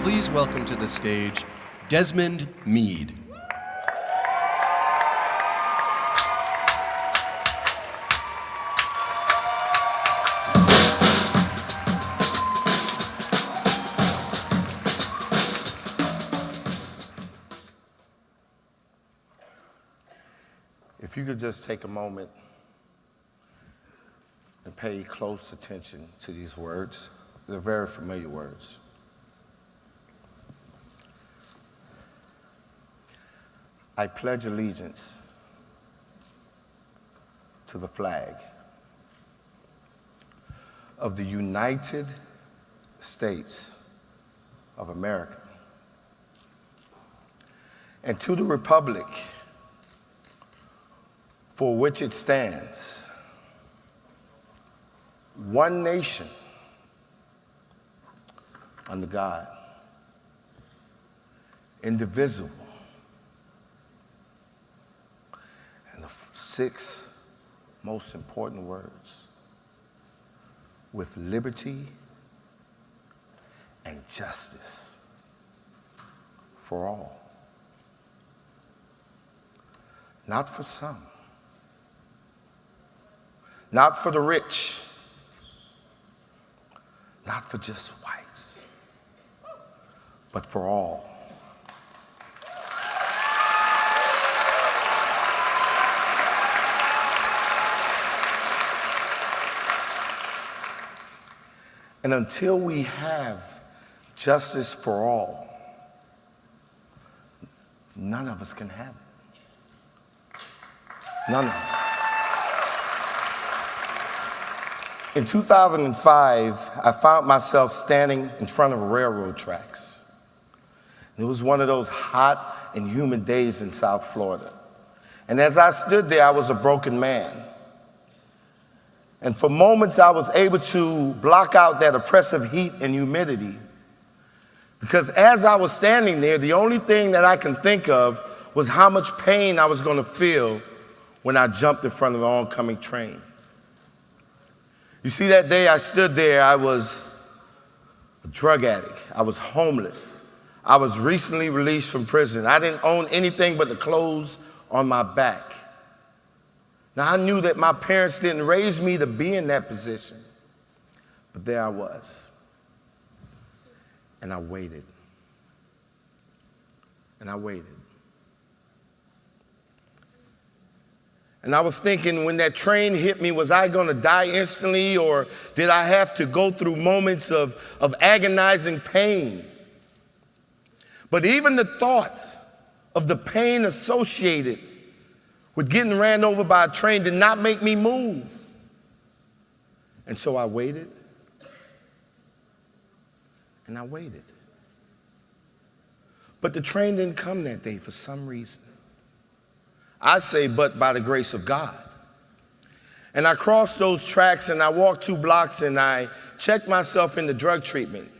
please welcome to the stage Desmond Meade. If you could just take a moment and pay close attention to these words. They're very familiar words. I pledge allegiance to the flag of the United States of America and to the republic for which it stands, one nation, under God, indivisible. And the six most important words, with liberty and justice for all. Not for some, not for the rich, not for just whites, but for all. And until we have justice for all, none of us can have it. None of us. In 2005, I found myself standing in front of railroad tracks. It was one of those hot and humid days in South Florida. And as I stood there, I was a broken man. And for moments, I was able to block out that oppressive heat and humidity. Because as I was standing there, the only thing that I can think of was how much pain I was going to feel when I jumped in front of the oncoming train. You see, that day I stood there, I was a drug addict. I was homeless. I was recently released from prison. I didn't own anything but the clothes on my back. Now, I knew that my parents didn't raise me to be in that position, but there I was. And I waited. And I waited. And I was thinking, when that train hit me, was I going to die instantly, or did I have to go through moments of agonizing pain? But even the thought of the pain associated with getting ran over by a train did not make me move. And so I waited, and I waited. But the train didn't come that day for some reason. I say, but by the grace of God. And I crossed those tracks, and I walked 2 blocks, and I checked myself into drug treatment.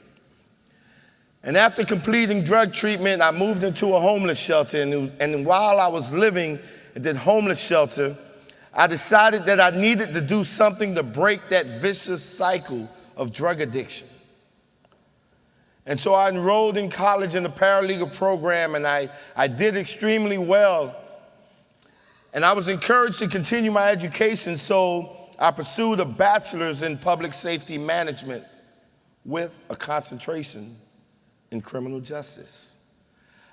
And after completing drug treatment, I moved into a homeless shelter. And while I was living at that homeless shelter, I decided that I needed to do something to break that vicious cycle of drug addiction. And so I enrolled in college in the paralegal program, and I did extremely well. And I was encouraged to continue my education, so I pursued a bachelor's in public safety management with a concentration in criminal justice.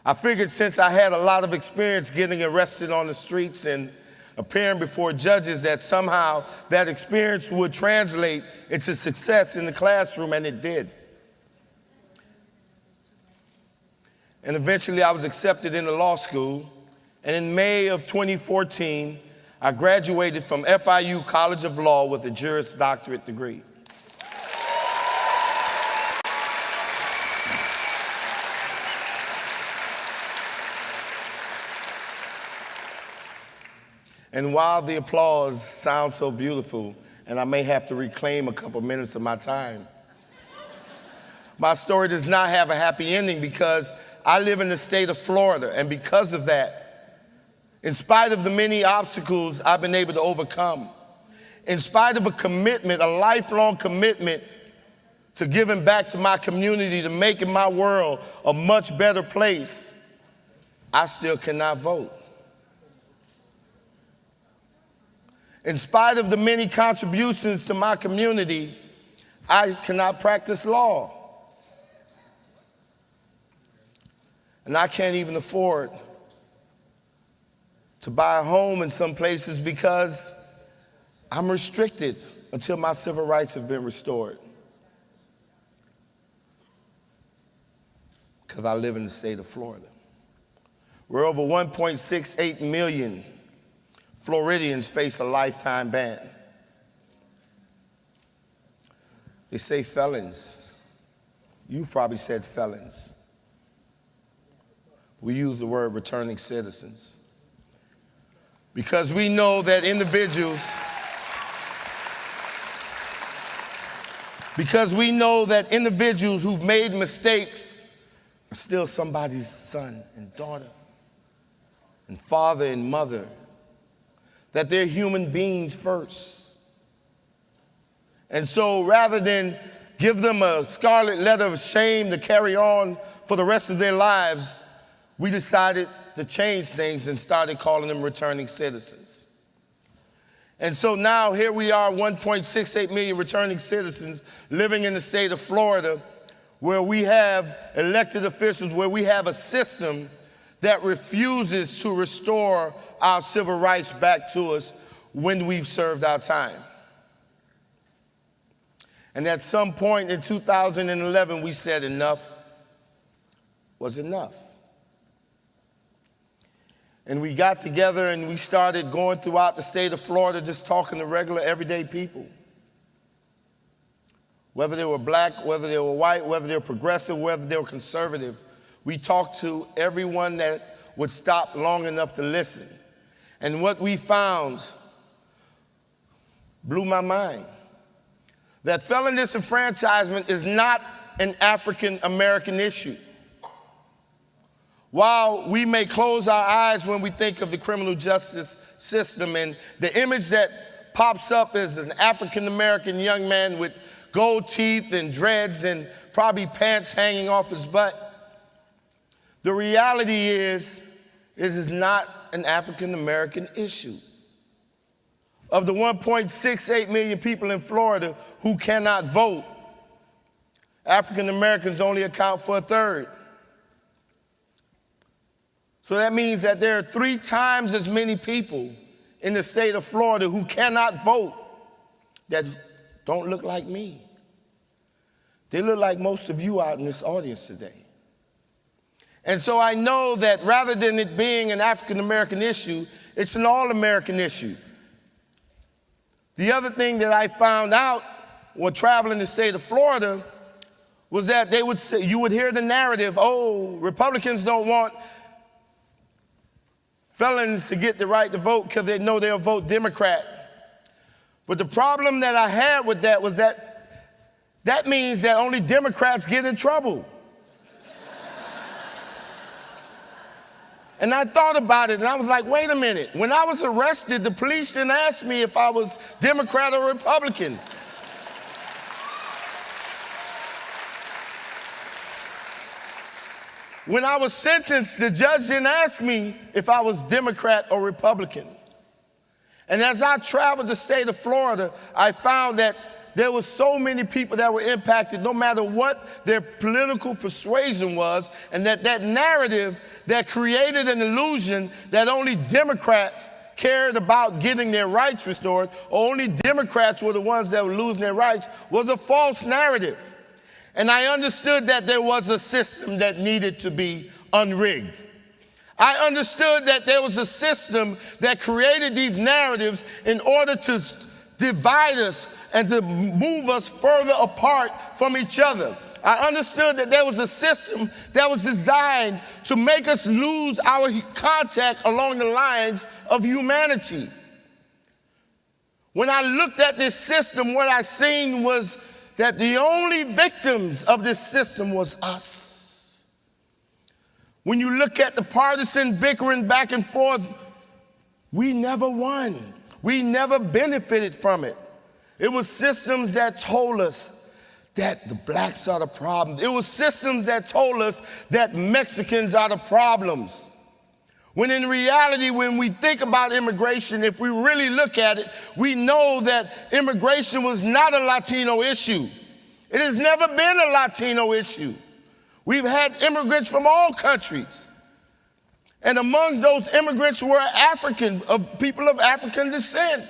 I figured since I had a lot of experience getting arrested on the streets and appearing before judges, that somehow that experience would translate into success in the classroom, and it did. And eventually I was accepted into law school. And in May of 2014, I graduated from FIU College of Law with a Juris Doctorate degree. And while the applause sounds so beautiful, and I may have to reclaim a couple minutes of my time, my story does not have a happy ending, because I live in the state of Florida, and because of that, in spite of the many obstacles I've been able to overcome, in spite of a commitment, a lifelong commitment to giving back to my community, to making my world a much better place, I still cannot vote. In spite of the many contributions to my community, I cannot practice law. And I can't even afford to buy a home in some places because I'm restricted until my civil rights have been restored. Because I live in the state of Florida, where over 1.68 million Floridians face a lifetime ban. They say felons. You've probably said felons. We use the word returning citizens because we know that individuals who've made mistakes are still somebody's son and daughter and father and mother, that they're human beings first. And so rather than give them a scarlet letter of shame to carry on for the rest of their lives, we decided to change things and started calling them returning citizens. And so now here we are, 1.68 million returning citizens living in the state of Florida, where we have elected officials, where we have a system that refuses to restore our civil rights back to us when we've served our time. And at some point in 2011, we said enough was enough. And we got together and we started going throughout the state of Florida just talking to regular, everyday people. Whether they were black, whether they were white, whether they were progressive, whether they were conservative, we talked to everyone that would stop long enough to listen. And what we found blew my mind. That felon disenfranchisement is not an African American issue. While we may close our eyes when we think of the criminal justice system, and the image that pops up is an African American young man with gold teeth and dreads and probably pants hanging off his butt, the reality is it's not an African American issue. Of the 1.68 million people in Florida who cannot vote, African Americans only account for a third. So that means that there are 3 times as many people in the state of Florida who cannot vote that don't look like me. They look like most of you out in this audience today. And so I know that rather than it being an African American issue, it's an all-American issue. The other thing that I found out when traveling the state of Florida was that they would say, you would hear the narrative, oh, Republicans don't want felons to get the right to vote because they know they'll vote Democrat. But the problem that I had with that was that means that only Democrats get in trouble. And I thought about it, and I was like, wait a minute. When I was arrested, the police didn't ask me if I was Democrat or Republican. When I was sentenced, the judge didn't ask me if I was Democrat or Republican. And as I traveled the state of Florida, I found that there were so many people that were impacted no matter what their political persuasion was, and that narrative that created an illusion that only Democrats cared about getting their rights restored, or only Democrats were the ones that were losing their rights, was a false narrative. And I understood that there was a system that needed to be unrigged. I understood that there was a system that created these narratives in order to divide us and to move us further apart from each other. I understood that there was a system that was designed to make us lose our contact along the lines of humanity. When I looked at this system, what I seen was that the only victims of this system was us. When you look at the partisan bickering back and forth, we never won. We never benefited from it. It was systems that told us that the blacks are the problem. It was systems that told us that Mexicans are the problems. When in reality, when we think about immigration, if we really look at it, we know that immigration was not a Latino issue. It has never been a Latino issue. We've had immigrants from all countries. And amongst those immigrants were people of African descent.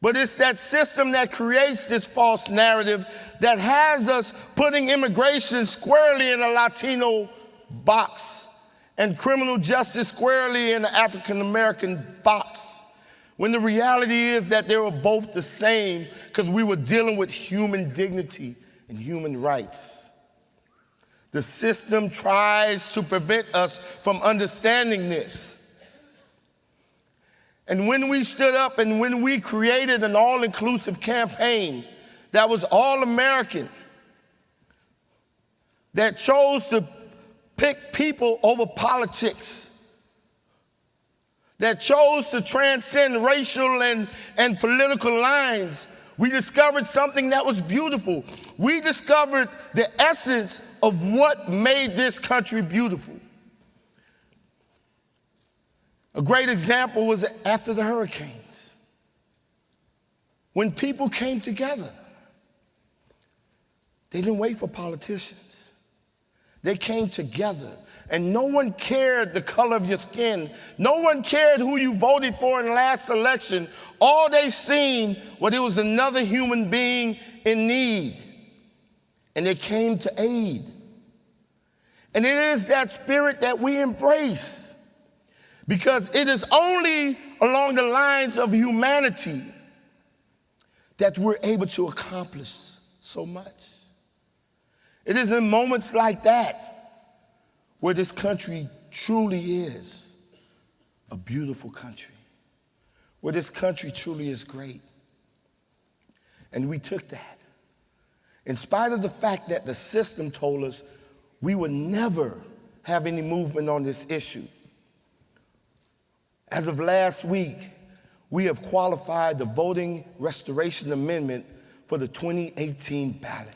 But it's that system that creates this false narrative that has us putting immigration squarely in a Latino box and criminal justice squarely in the African-American box, when the reality is that they were both the same because we were dealing with human dignity and human rights. The system tries to prevent us from understanding this. And when we stood up and when we created an all-inclusive campaign that was all-American, that chose to pick people over politics, that chose to transcend racial and political lines, we discovered something that was beautiful. We discovered the essence of what made this country beautiful. A great example was after the hurricanes, when people came together. They didn't wait for politicians. They came together, and no one cared the color of your skin. No one cared who you voted for in the last election. All they seen was it was another human being in need, and they came to aid. And it is that spirit that we embrace, because it is only along the lines of humanity that we're able to accomplish so much. It is in moments like that where this country truly is a beautiful country, where this country truly is great. And we took that. In spite of the fact that the system told us we would never have any movement on this issue, as of last week, we have qualified the Voting Restoration Amendment for the 2018 ballot.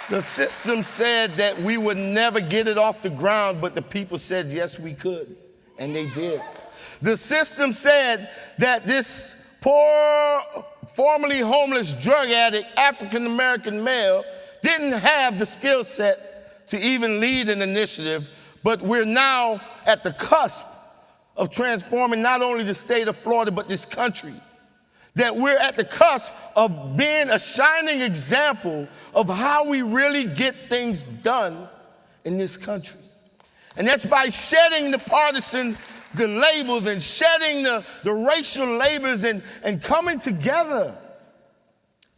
The system said that we would never get it off the ground, but the people said, yes, we could, and they did. The system said that this poor, formerly homeless drug addict, African-American male, didn't have the skill set to even lead an initiative, but we're now at the cusp of transforming not only the state of Florida, but this country. That we're at the cusp of being a shining example of how we really get things done in this country. And that's by shedding the labels and shedding the racial labels and coming together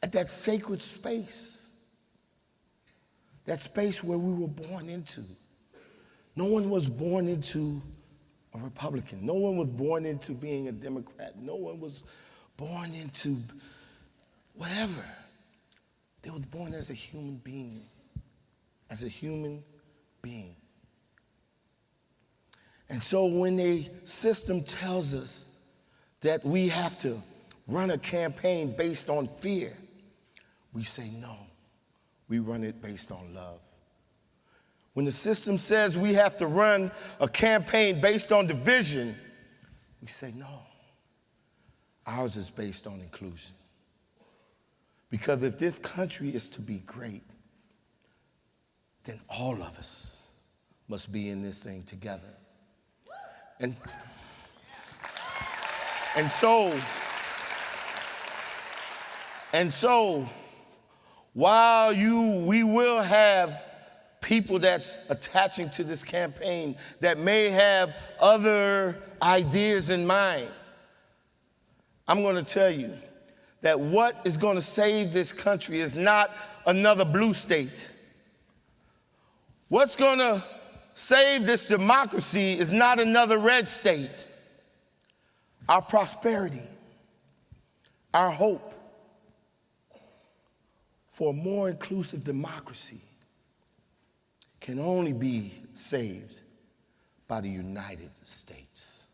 at that sacred space. That space where we were born into. No one was born into a Republican. No one was born into being a Democrat. No one was born into whatever. They was born as a human being. As a human being. And so when a system tells us that we have to run a campaign based on fear, we say no. We run it based on love. When the system says we have to run a campaign based on division, we say no. Ours is based on inclusion. Because if this country is to be great, then all of us must be in this thing together. And so, while we will have people that's attaching to this campaign that may have other ideas in mind, I'm going to tell you that what is going to save this country is not another blue state. What's going to save this democracy is not another red state. Our prosperity, our hope for a more inclusive democracy can only be saved by the United States.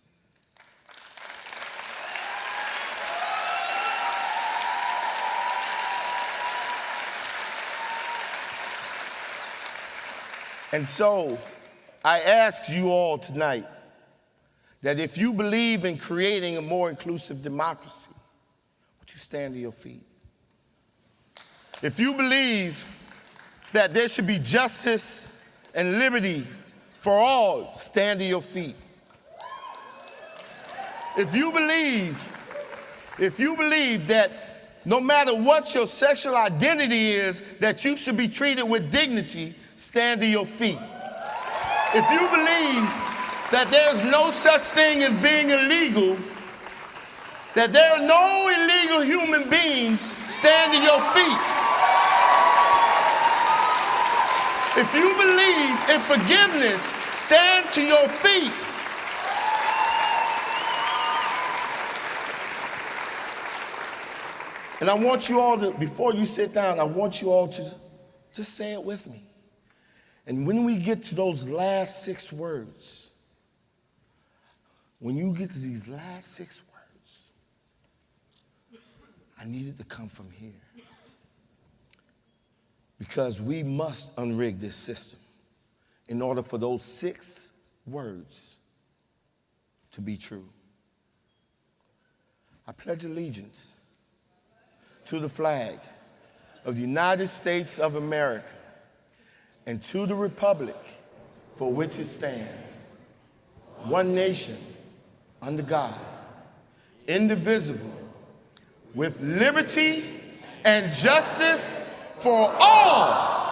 And so I ask you all tonight that if you believe in creating a more inclusive democracy, would you stand to your feet? If you believe that there should be justice and liberty for all, stand to your feet. If you believe that no matter what your sexual identity is, that you should be treated with dignity, stand to your feet. If you believe that there's no such thing as being illegal, that there are no illegal human beings, stand to your feet. If you believe in forgiveness, stand to your feet. And I want you all to, before you sit down, I want you all to just say it with me. And when we get to those last 6 words, when you get to these last 6 words, I need it to come from here. Because we must unrig this system in order for those 6 words to be true. I pledge allegiance to the flag of the United States of America and to the republic for which it stands, one nation, under God, indivisible, with liberty and justice for all.